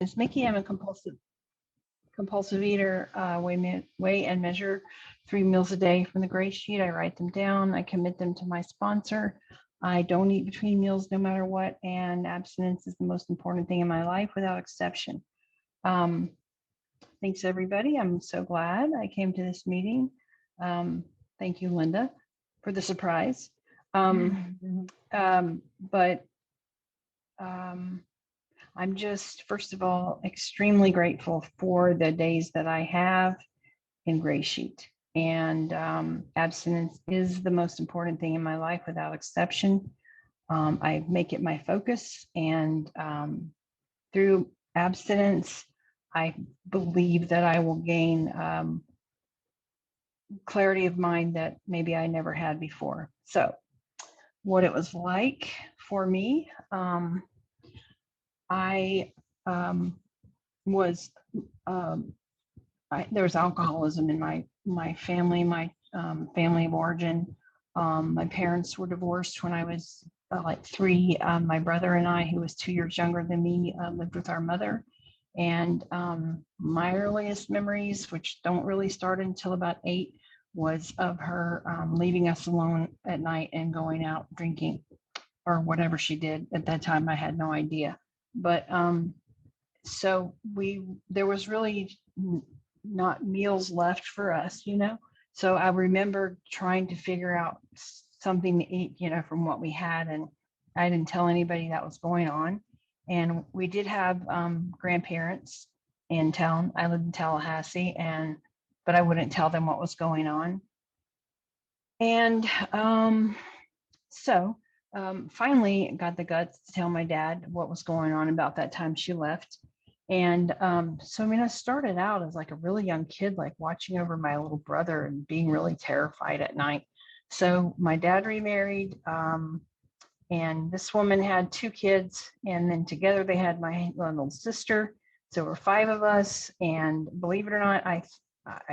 It's Mickey. I'm a compulsive eater. Weigh and measure 3 meals a day from the gray sheet. I write them down. I commit them to my sponsor. I don't eat between meals no matter what, and abstinence is the most important thing in my life without exception. Thanks, everybody. I'm so glad I came to this meeting. Thank you, Linda, for the surprise. But I'm just, first of all, extremely grateful for the days that I have in Gray Sheet. And abstinence is the most important thing in my life without exception. I make it my focus, and through abstinence, I believe that I will gain clarity of mind that maybe I never had before. So what it was like for me, I was, there was alcoholism in my family, my family of origin. My parents were divorced when I was like 3. My brother and I, who was 2 years younger than me, lived with our mother. And my earliest memories, which don't really start until about 8, was of her leaving us alone at night and going out drinking or whatever she did. At that time, I had no idea. But so there was really not meals left for us, So I remember trying to figure out something to eat, from what we had. And I didn't tell anybody that was going on. And we did have grandparents in town. I lived in Tallahassee, but I wouldn't tell them what was going on. And so finally got the guts to tell my dad what was going on about that time she left. And so, I started out as like a really young kid, like watching over my little brother and being really terrified at night. So my dad remarried, and this woman had 2 kids, and then together they had my little sister. So there were 5 of us. And believe it or not, I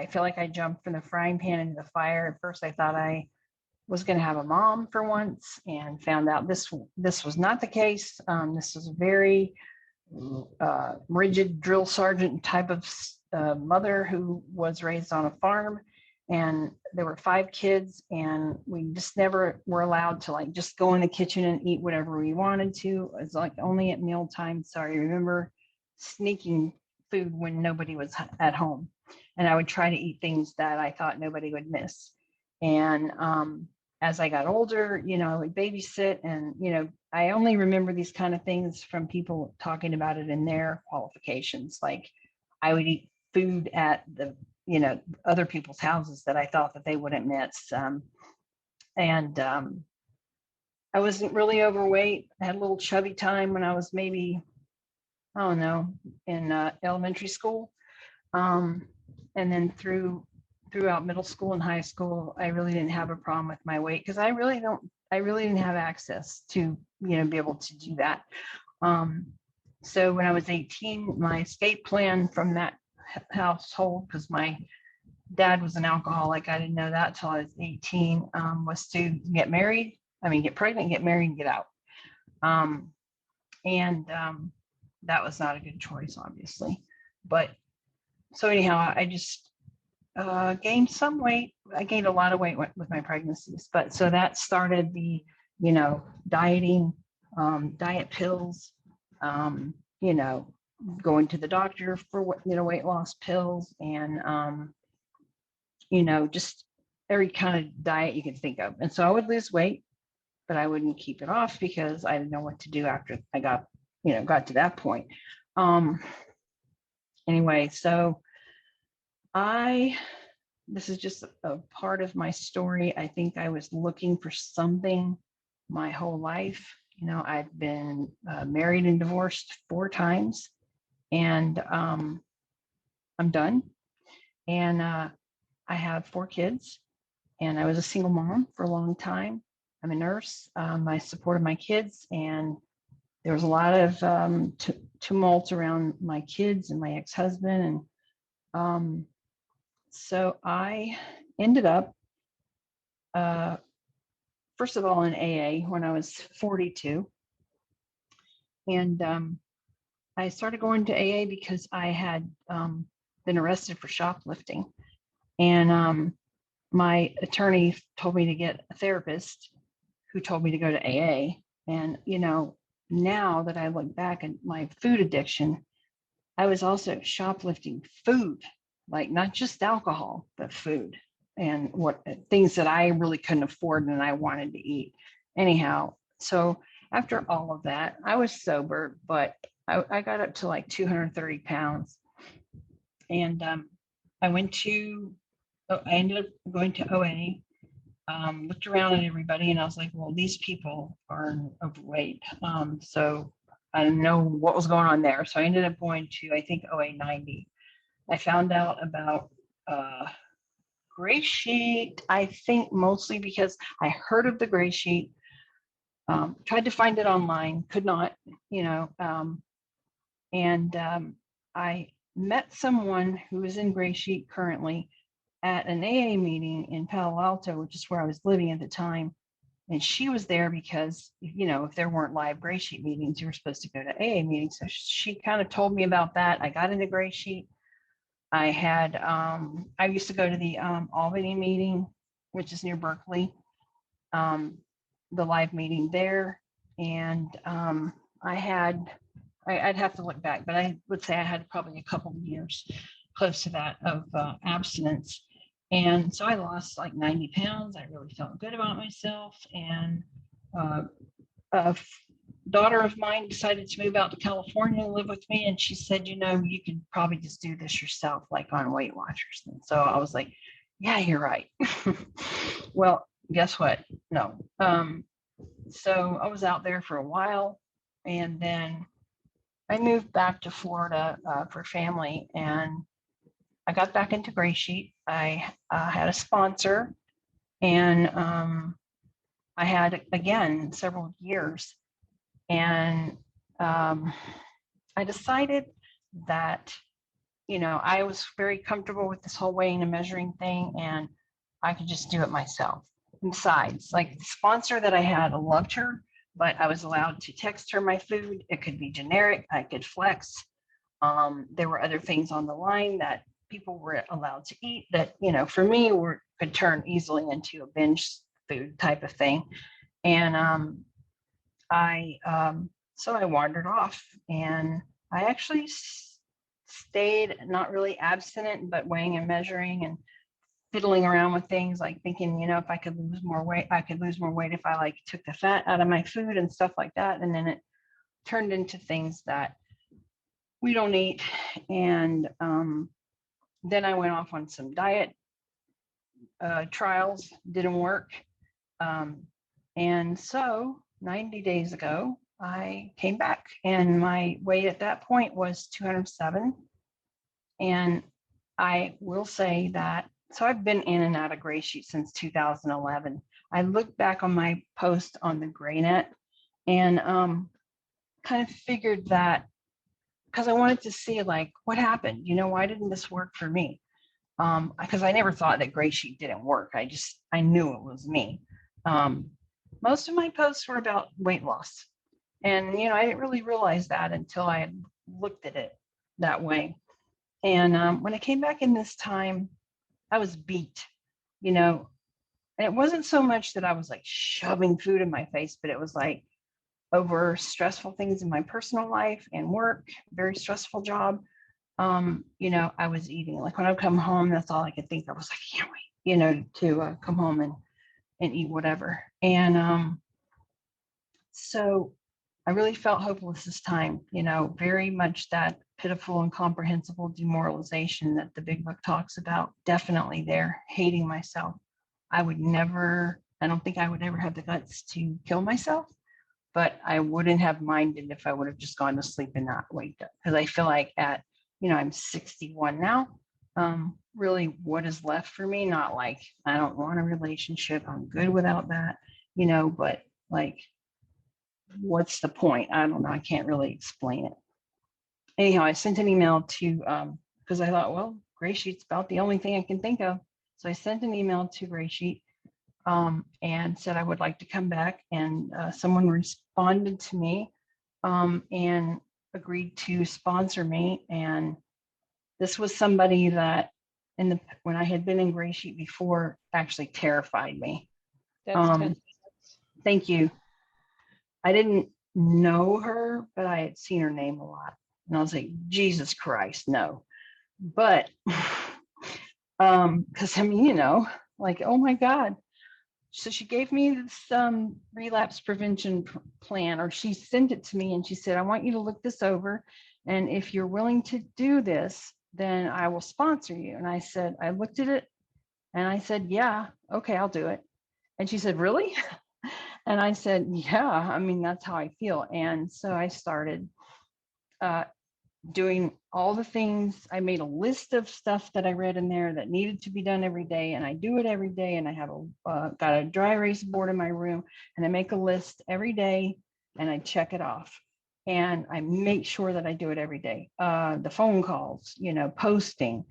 feel like I jumped from the frying pan into the fire. At first, I thought I was going to have a mom for once, and found out this was not the case. This was a very rigid drill sergeant type of mother who was raised on a farm, and there were 5 kids, and we just never were allowed to like just go in the kitchen and eat whatever we wanted to. It was like only at mealtime. So I remember sneaking food when nobody was at home, and I would try to eat things that I thought nobody would miss. And as I got older, I would babysit, and, I only remember these kind of things from people talking about it in their qualifications. Like I would eat food at the, other people's houses that I thought that they wouldn't miss. And I wasn't really overweight. I had a little chubby time when I was maybe, I don't know, in elementary school. And then throughout middle school and high school, I really didn't have a problem with my weight, because I really didn't have access to, be able to do that. So when I was 18, my escape plan from that household, because my dad was an alcoholic, I didn't know that till I was 18, was to get pregnant, get married, and get out. That was not a good choice, obviously. But so anyhow, I just gained some weight. I gained a lot of weight with my pregnancies, but so that started the, dieting, diet pills, going to the doctor for weight loss pills, and just every kind of diet you can think of. And so I would lose weight, but I wouldn't keep it off because I didn't know what to do after I got to that point. Anyway, so this is just a part of my story. I think I was looking for something my whole life. I've been married and divorced 4 times, and I'm done. And I have 4 kids, and I was a single mom for a long time. I'm a nurse. I supported my kids, and there was a lot of tumult around my kids and my ex-husband. And so I ended up, first of all, in AA when I was 42. And I started going to AA because I had been arrested for shoplifting. And my attorney told me to get a therapist who told me to go to AA. And, now that I look back at my food addiction, I was also shoplifting food, like not just alcohol, but food and what things that I really couldn't afford and I wanted to eat. Anyhow, so after all of that, I was sober, but I got up to like 230 pounds. And I ended up going to OA, looked around at everybody, and I was like, well, these people are overweight. So I didn't know what was going on there. So I ended up going to, I think, OA 90. I found out about Gray Sheet, I think mostly because I heard of the Gray Sheet, tried to find it online, could not, and I met someone who is in Gray Sheet currently at an AA meeting in Palo Alto, which is where I was living at the time. And she was there because, if there weren't live Gray Sheet meetings, you were supposed to go to AA meetings. So she kind of told me about that. I got into Gray Sheet. I used to go to the Albany meeting, which is near Berkeley, the live meeting there. And I'd have to look back, but I would say I had probably a couple of years close to that of abstinence. And so I lost like 90 pounds. I really felt good about myself. And a daughter of mine decided to move out to California and live with me. And she said, you could probably just do this yourself, like on Weight Watchers. And so I was like, yeah, you're right. Well, guess what? No. So I was out there for a while, and then I moved back to Florida for family, and I got back into Gray Sheet. I had a sponsor, and I had, again, several years. And I decided that, I was very comfortable with this whole weighing and measuring thing, and I could just do it myself. And besides, like the sponsor that I had, I loved her, but I was allowed to text her my food. It could be generic. I could flex. There were other things on the line that people were allowed to eat that, for me, could turn easily into a binge food type of thing. And so I wandered off, and I actually stayed not really abstinent, but weighing and measuring and fiddling around with things, like thinking, if I could lose more weight, I could lose more weight if I like took the fat out of my food and stuff like that. And then it turned into things that we don't eat. And then I went off on some diet trials, didn't work. And so 90 days ago, I came back, and my weight at that point was 207. And I will say that, so I've been in and out of Gray Sheet since 2011. I looked back on my post on the GreyNet and kind of figured that, because I wanted to see like what happened, why didn't this work for me? Because I never thought that Gray Sheet didn't work. I knew it was me. Most of my posts were about weight loss. And, I didn't really realize that until I had looked at it that way. And when I came back in this time, I was beat, and it wasn't so much that I was like shoving food in my face, but it was like over stressful things in my personal life and work, very stressful job. I was eating, like when I come home, that's all I could think of was like, I can't wait, to come home and eat whatever. And so I really felt hopeless this time, very much that pitiful, incomprehensible demoralization that the big book talks about, definitely there, hating myself. I don't think I would ever have the guts to kill myself, but I wouldn't have minded if I would have just gone to sleep and not waked up. Because I feel like I'm 61 now. Really, what is left for me? Not like I don't want a relationship. I'm good without that, but like, what's the point? I don't know. I can't really explain it. Anyhow, I sent an email to, because I thought, well, Gray Sheet's about the only thing I can think of. So I sent an email to Gray Sheet and said I would like to come back. And someone responded to me. And agreed to sponsor me. And this was somebody that when I had been in Gray Sheet before, actually terrified me. That's 10. Thank you. I didn't know her, but I had seen her name a lot. And I was like, Jesus Christ, no. But because I mean, you know, like, oh my God. So she gave me this relapse prevention plan, or she sent it to me and she said, I want you to look this over. And if you're willing to do this, then I will sponsor you. And I said, I looked at it and I said, yeah, okay, I'll do it. And she said, really? And I said, yeah, I mean, that's how I feel. And so I started doing all the things. I made a list of stuff that I read in there that needed to be done every day, and I do it every day. And I have got a dry erase board in my room, and I make a list every day, and I check it off, and I make sure that I do it every day. The phone calls, you know, posting,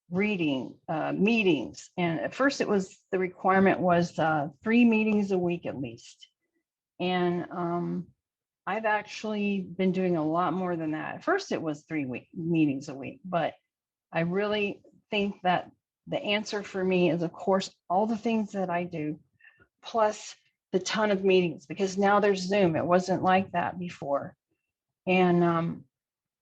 reading, meetings, and at first it was the requirement was 3 meetings a week at least, and I've actually been doing a lot more than that. At first, it was 3 meetings a week, but I really think that the answer for me is, of course, all the things that I do, plus the ton of meetings, because now there's Zoom. It wasn't like that before. And,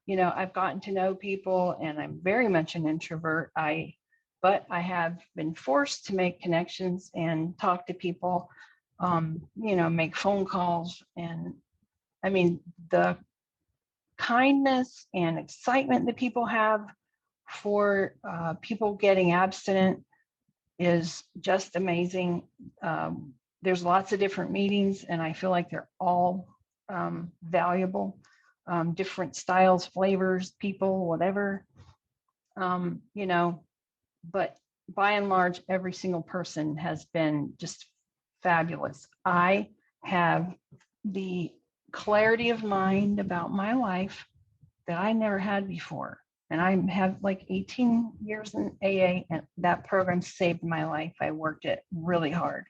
you know, I've gotten to know people, and I'm very much an introvert. But I have been forced to make connections and talk to people, you know, make phone calls. And I mean, the kindness and excitement that people have for people getting abstinent is just amazing. There's lots of different meetings, and I feel like they're all valuable. Different styles, flavors, people, whatever, you know, but by and large, every single person has been just fabulous. I have the clarity of mind about my life that I never had before. And I have like 18 years in AA, and that program saved my life. I worked it really hard.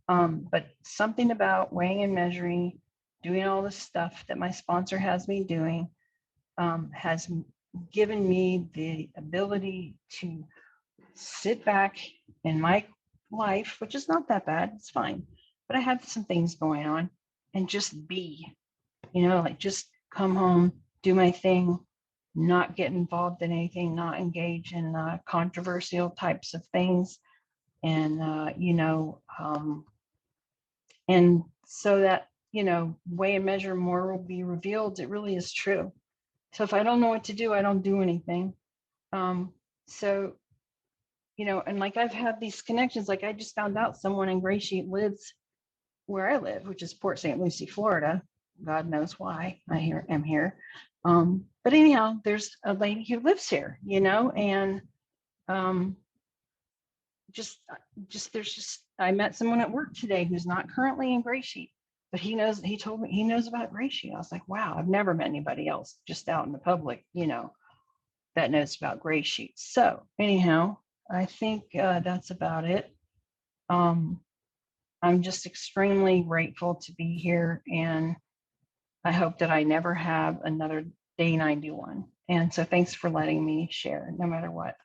But something about weighing and measuring, doing all the stuff that my sponsor has me doing, has given me the ability to sit back in my life, which is not that bad, it's fine. But I have some things going on, and just be, you know, like just come home, do my thing, not get involved in anything, not engage in controversial types of things. And, you know, and so that, you know, weigh and measure, more will be revealed. It really is true. So if I don't know what to do, I don't do anything. So, you know, and like I've had these connections, like I just found out someone in Gray Sheet lives where I live, which is Port St. Lucie, Florida. God knows why I am here. But anyhow, there's a lady who lives here, you know, and just I met someone at work today who's not currently in Gray Sheet, but he told me he knows about Gray Sheet. I was like, wow, I've never met anybody else just out in the public, you know, that knows about Gray Sheet. So anyhow, I think that's about it. I'm just extremely grateful to be here, and I hope that I never have another day 91. And so thanks for letting me share, no matter what.